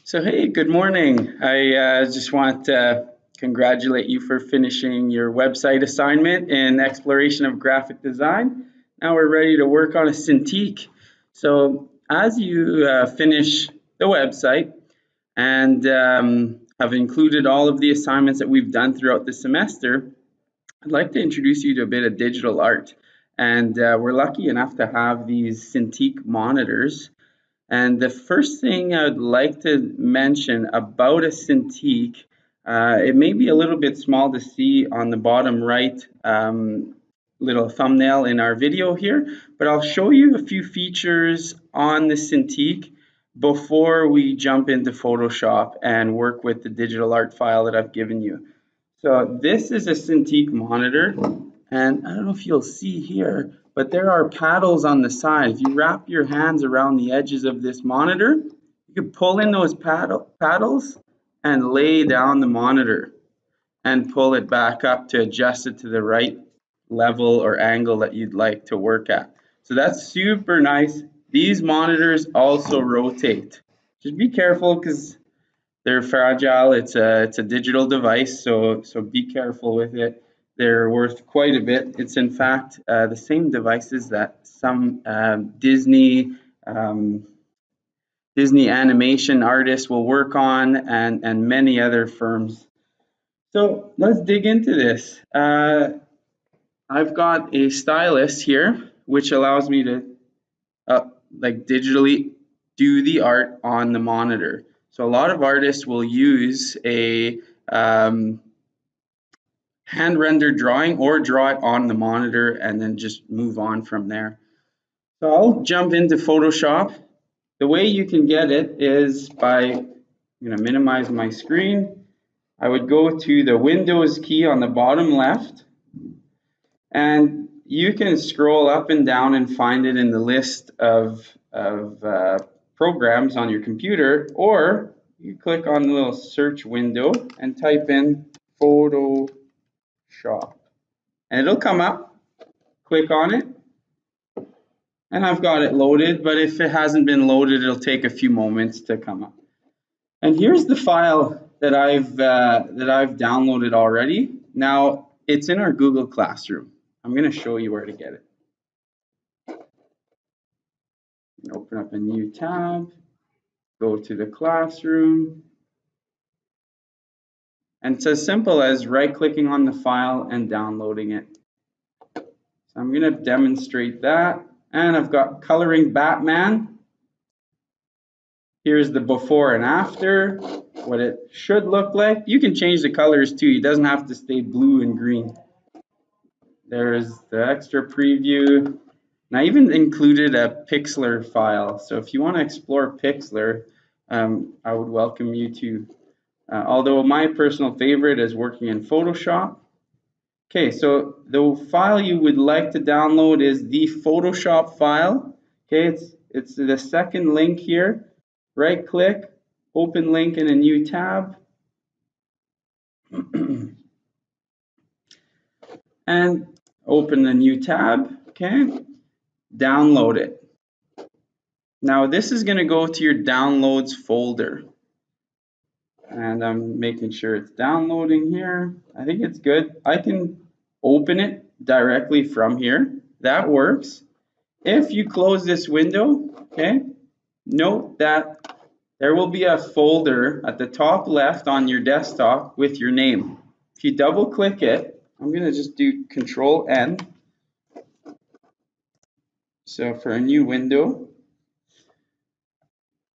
So, hey, good morning. I just want to congratulate you for finishing your website assignment in exploration of graphic design. Now we're ready to work on a Cintiq. So, as you finish the website and have included all of the assignments that we've done throughout the semester, I'd like to introduce you to a bit of digital art. And we're lucky enough to have these Cintiq monitors. And the first thing I would like to mention about a Cintiq, it may be a little bit small to see on the bottom right little thumbnail in our video here, but I'll show you a few features on the Cintiq before we jump into Photoshop and work with the digital art file that I've given you. So this is a Cintiq monitor, and I don't know if you'll see here, but there are paddles on the side. If you wrap your hands around the edges of this monitor, you can pull in those paddles and lay down the monitor and pull it back up to adjust it to the right level or angle that you'd like to work at. So that's super nice. These monitors also rotate. Just be careful because they're fragile. It's a digital device, so be careful with it. They're worth quite a bit. It's in fact the same devices that some Disney animation artists will work on, and many other firms. So let's dig into this. I've got a stylus here, which allows me to like digitally do the art on the monitor. So a lot of artists will use a hand-rendered drawing or draw it on the monitor and then just move on from there. So I'll jump into Photoshop. The way you can get it is by, I'm going to minimize my screen. I would go to the Windows key on the bottom left, and you can scroll up and down and find it in the list of programs on your computer, or you click on the little search window and type in Photoshop, and it'll come up. Click on it, and I've got it loaded, but if it hasn't been loaded, it'll take a few moments to come up. And here's the file that I've downloaded already. Now it's in our Google Classroom. I'm going to show you where to get it. Open up a new tab, go to the classroom, and it's as simple as right-clicking on the file and downloading it. So I'm going to demonstrate that, and I've got coloring Batman. Here's the before and after, what it should look like. You can change the colors too. It doesn't have to stay blue and green. There's the extra preview. And I even included a Pixlr file. So if you want to explore Pixlr, I would welcome you to. Although my personal favorite is working in Photoshop. Okay, so the file you would like to download is the Photoshop file. Okay, it's the second link here. Right click, open link in a new tab. And open a new tab, okay? Download it. Now this is going to go to your downloads folder. And I'm making sure it's downloading here. I think it's good. I can open it directly from here. That works. If you close this window, okay, note that there will be a folder at the top left on your desktop with your name. If you double click it, I'm going to just do Control N. So for a new window,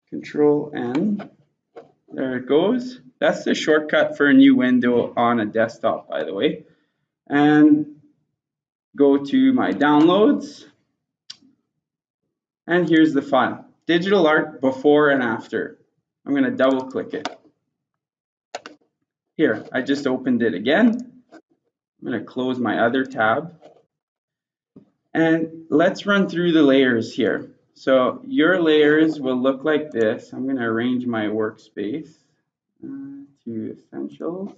Control N, there it goes. That's the shortcut for a new window on a desktop, by the way. And go to my downloads. And here's the file. Digital art before and after. I'm going to double click it. Here, I just opened it again. I'm going to close my other tab. And let's run through the layers here. So your layers will look like this. I'm going to arrange my workspace to Essentials.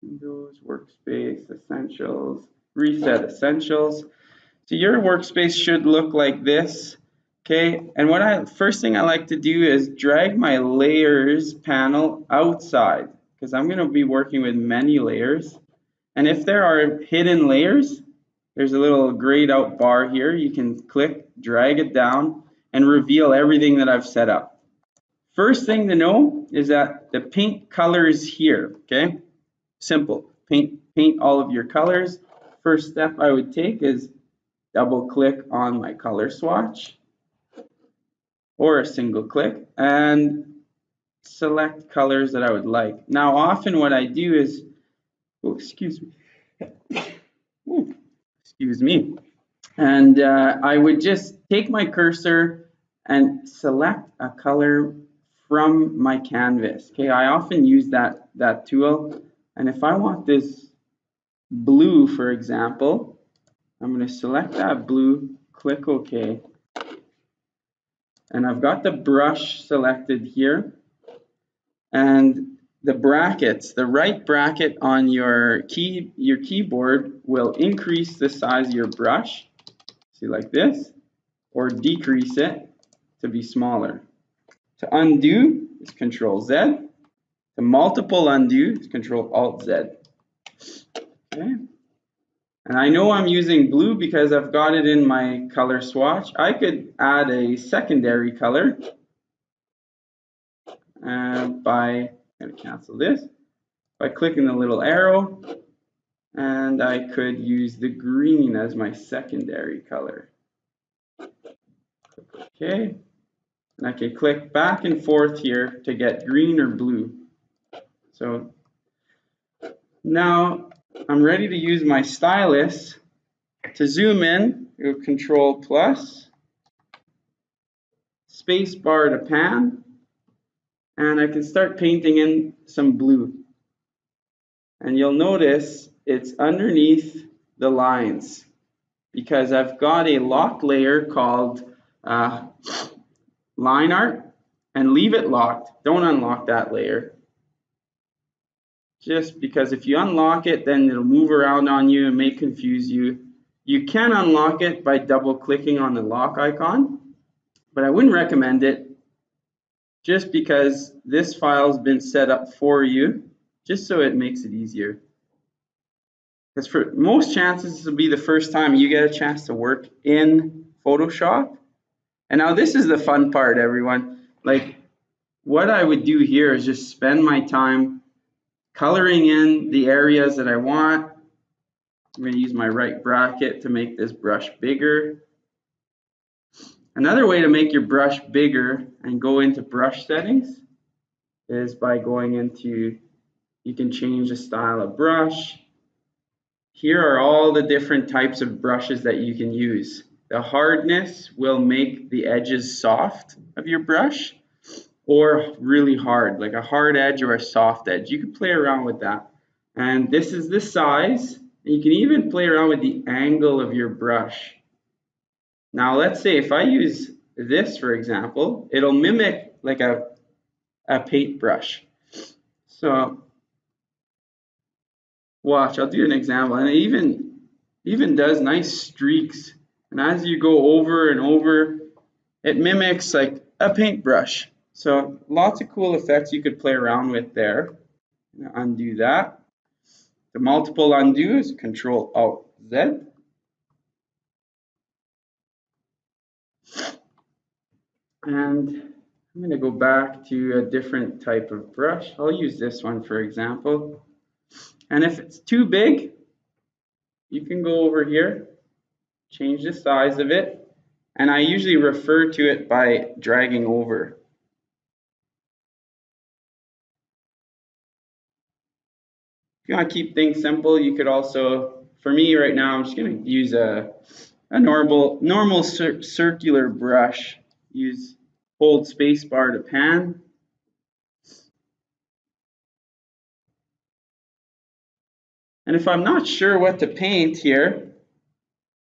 Windows, Workspace, Essentials, Reset Essentials. So your workspace should look like this. Okay, and first thing I like to do is drag my layers panel outside because I'm going to be working with many layers. And if there are hidden layers, there's a little grayed out bar here. You can click, drag it down, and reveal everything that I've set up. First thing to know is that the paint color is here, okay? Simple, paint all of your colors. First step I would take is double click on my color swatch or a single click and select colors that I would like. Now often what I do is, oh, excuse me, ooh, excuse me, and I would just take my cursor and select a color from my canvas. Okay, I often use that tool, and if I want this blue, for example, I'm going to select that blue, click OK, and I've got the brush selected here, and the brackets, the right bracket on your keyboard will increase the size of your brush, see, like this, or decrease it to be smaller. To undo is Control Z. To multiple undo is Control Alt Z. Okay. And I know I'm using blue because I've got it in my color swatch. I could add a secondary color by, I'm going to cancel this, by clicking the little arrow, and I could use the green as my secondary color. Okay. And I can click back and forth here to get green or blue. So now I'm ready to use my stylus to zoom in. Go Control plus, space bar to pan, and I can start painting in some blue. And you'll notice it's underneath the lines because I've got a lock layer called line art, and leave it locked. Don't unlock that layer. Just because if you unlock it, then it'll move around on you and may confuse you. You can unlock it by double clicking on the lock icon, but I wouldn't recommend it just because this file's been set up for you, just so it makes it easier. Because for most chances, this will be the first time you get a chance to work in Photoshop. And now this is the fun part, everyone. Like, what I would do here is just spend my time coloring in the areas that I want. I'm going to use my right bracket to make this brush bigger. Another way to make your brush bigger and go into brush settings is by going into, you can change the style of brush. Here are all the different types of brushes that you can use. The hardness will make the edges soft of your brush, or really hard, like a hard edge or a soft edge. You can play around with that. And this is the size. And you can even play around with the angle of your brush. Now let's say if I use this, for example, it'll mimic like a paintbrush. So watch, I'll do an example, and it even does nice streaks. And as you go over and over, it mimics like a paintbrush. So lots of cool effects you could play around with there. Undo that. The multiple undo is Control Alt Z. And I'm going to go back to a different type of brush. I'll use this one for example. And if it's too big, you can go over here, change the size of it, and I usually refer to it by dragging over. If you want to keep things simple, you could also, for me right now, I'm just going to use a normal circular brush. Hold space bar to pan. And if I'm not sure what to paint here,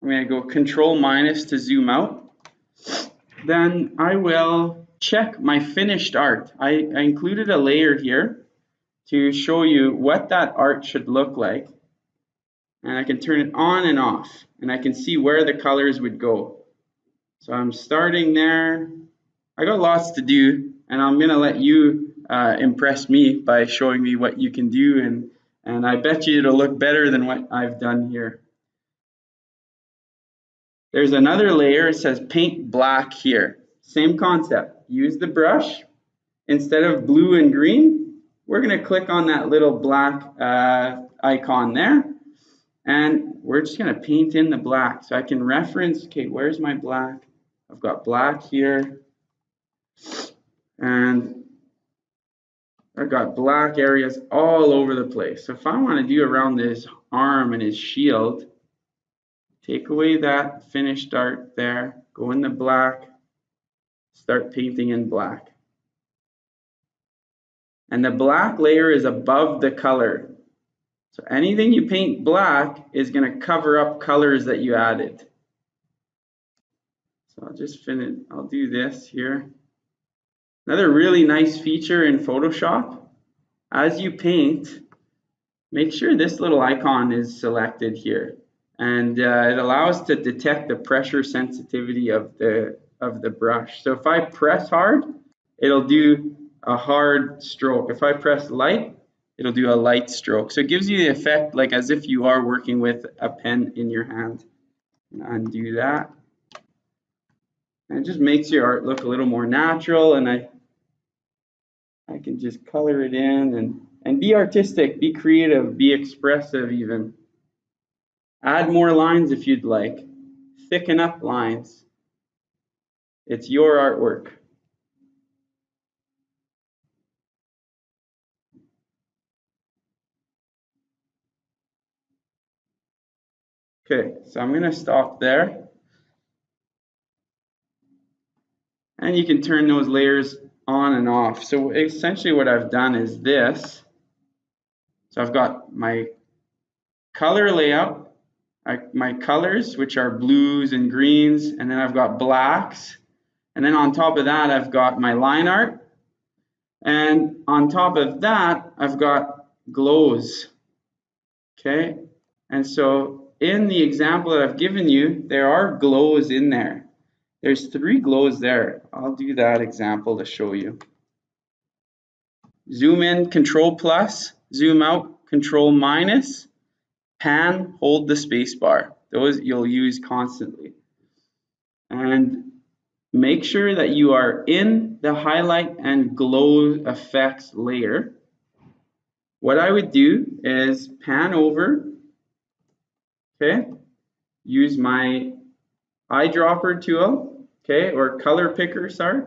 I'm going to go Control minus to zoom out. Then I will check my finished art. I included a layer here to show you what that art should look like. And I can turn it on and off, and I can see where the colors would go. So I'm starting there. I got lots to do, and I'm gonna let you impress me by showing me what you can do, and I bet you it'll look better than what I've done here. There's another layer, it says paint black here. Same concept, use the brush. Instead of blue and green, we're gonna click on that little black icon there, and we're just gonna paint in the black. So I can reference, okay, where's my black? I've got black here, and I've got black areas all over the place. So if I want to do around his arm and his shield, take away that finished art there, go in the black, start painting in black. And the black layer is above the color. So anything you paint black is going to cover up colors that you added. So I'll just finish, I'll do this here. Another really nice feature in Photoshop, as you paint, make sure this little icon is selected here. And it allows to detect the pressure sensitivity of the brush. So if I press hard, it'll do a hard stroke. If I press light, it'll do a light stroke. So it gives you the effect like as if you are working with a pen in your hand. Undo that. And it just makes your art look a little more natural, and I can just color it in and be artistic, be creative, be expressive even. Add more lines if you'd like. Thicken up lines. It's your artwork. Okay, so I'm going to stop there. And you can turn those layers on and off. So essentially what I've done is this. So I've got my color layout, my colors, which are blues and greens, and then I've got blacks. And then on top of that, I've got my line art. And on top of that, I've got glows. Okay, and so in the example that I've given you, there are glows in there. There's 3 glows there. I'll do that example to show you. Zoom in, Control plus, zoom out, Control minus, pan, hold the space bar. Those you'll use constantly. And make sure that you are in the highlight and glow effects layer. What I would do is pan over, okay, use my eyedropper tool, okay, or color picker, sorry.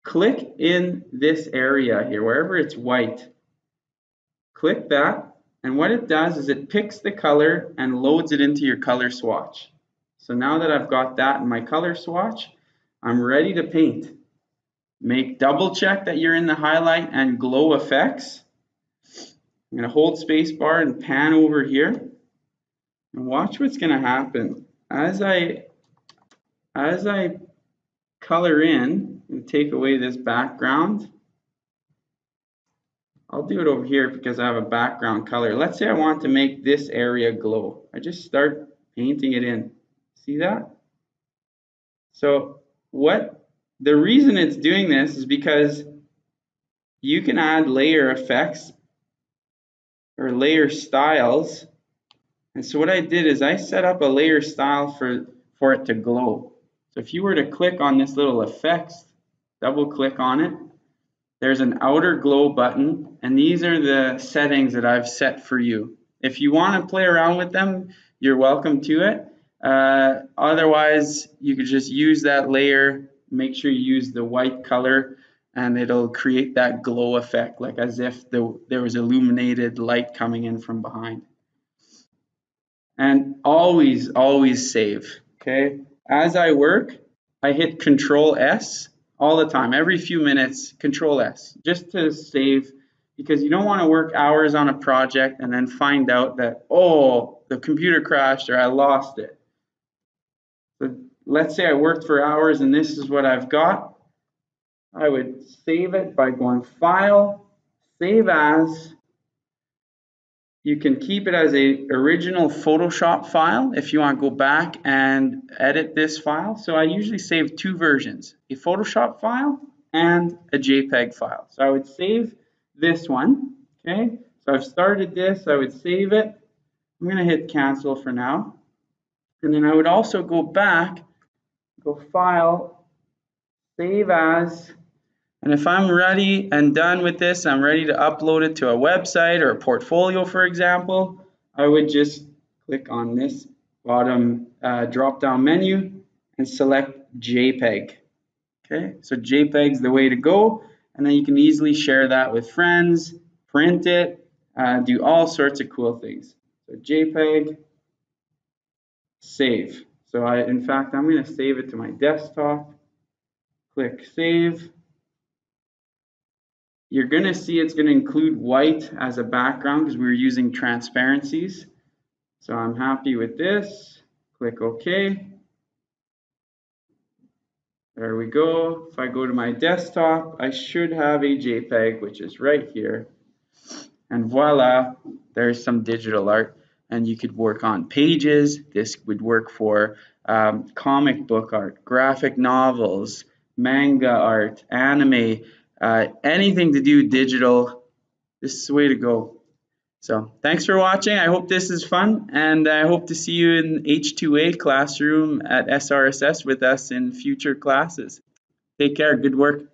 Click in this area here, wherever it's white. Click that, and what it does is it picks the color and loads it into your color swatch. So now that I've got that in my color swatch, I'm ready to paint. Double check that you're in the highlight and glow effects. I'm going to hold spacebar and pan over here, and watch what's going to happen. As I color in and take away this background, I'll do it over here because I have a background color. Let's say I want to make this area glow. I just start painting it in. See that? So the reason it's doing this is because you can add layer effects or layer styles. And so what I did is I set up a layer style for it to glow. So if you were to click on this little effects, double click on it, there's an outer glow button, and these are the settings that I've set for you. If you want to play around with them, you're welcome to it. Otherwise, you could just use that layer, make sure you use the white color, and it'll create that glow effect, like as if there was illuminated light coming in from behind. And always, always save, okay? As I work, I hit Control S all the time, every few minutes, Control S, just to save, because you don't want to work hours on a project and then find out that, oh, the computer crashed or I lost it. So let's say I worked for hours and this is what I've got. I would save it by going File, Save As. You can keep it as a original Photoshop file if you want to go back and edit this file. So I usually save two versions, a Photoshop file and a JPEG file. So I would save this one, okay? So I've started this, I would save it. I'm going to hit cancel for now. And then I would also go back, go file, save as, and if I'm ready and done with this, I'm ready to upload it to a website or a portfolio, for example, I would just click on this bottom drop-down menu and select JPEG. Okay, so JPEG is the way to go, and then you can easily share that with friends, print it, do all sorts of cool things. So JPEG, save. So in fact, I'm going to save it to my desktop. Click save. You're going to see it's going to include white as a background because we were using transparencies. So I'm happy with this. Click OK. There we go. If I go to my desktop, I should have a JPEG, which is right here. And voila, there's some digital art. And you could work on pages. This would work for comic book art, graphic novels, manga art, anime, anything to do digital. This is the way to go. So thanks for watching. I hope this is fun, and I hope to see you in H2A classroom at SRSS with us in future classes. Take care. Good work.